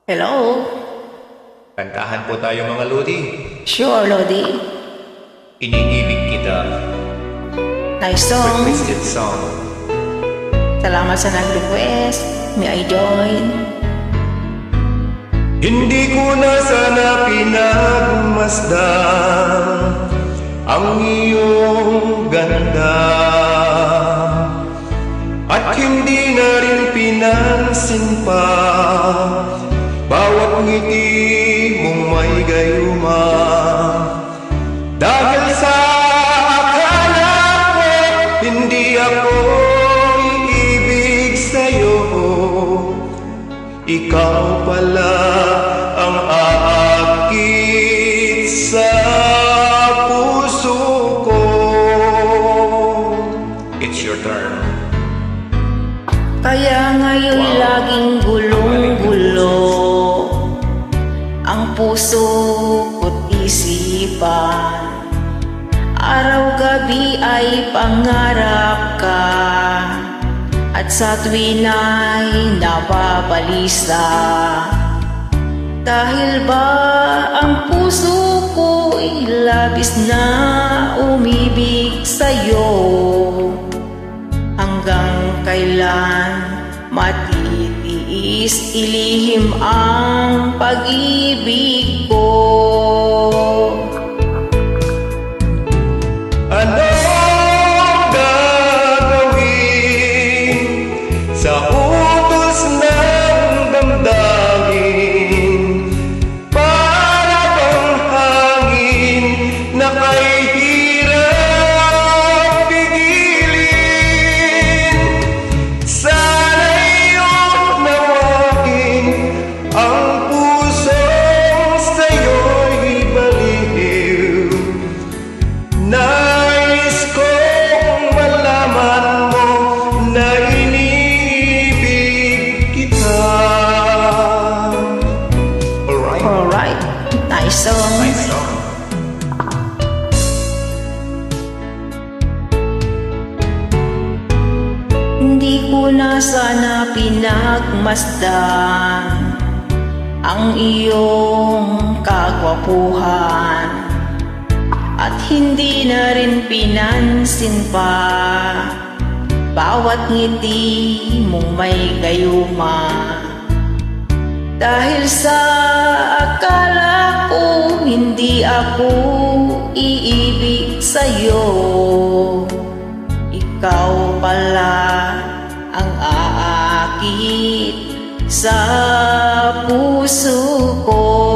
Hello? Kantahan po tayo mga Lodi. Sure, Lodi. Iniibig kita. Nice song. Requested song. Salamat sa nag-request. May I join? Hindi ko na sana pinagmasdan ang iyong ganda, at hindi na rin pinansin pa bawat ngiti mong may gayuma. Dahil sa akala ko hindi ako iibig sa'yo, ikaw pala ang aakit sa puso ko. It's your turn. Kaya ngayon laging gulong-gulo ang puso ko't isipan. Araw-gabi ay pangarap ka, at sa tuwin ay nababalisa. Dahil ba ang puso ko'y labis na umibig sa'yo? Hanggang kailan matitiis ilihim ang pag-ibig ko? Anong gagawin sa utos ng damdamin? Para bang hangin na kay hirap pigilin? Sana'y unawain ang pusong sa'yo'y baliw. Nais kong malaman mo na inibig kita. Alright, nice song. Nice song. Hindi ko na sana pinagmasdan ang iyong kagwapuhan, at hindi na rin pinansin pa bawat ngiti mong may gayuma. Dahil sa akala ko hindi ako iibig sa'yo, ikaw pala ang aakit sa puso ko.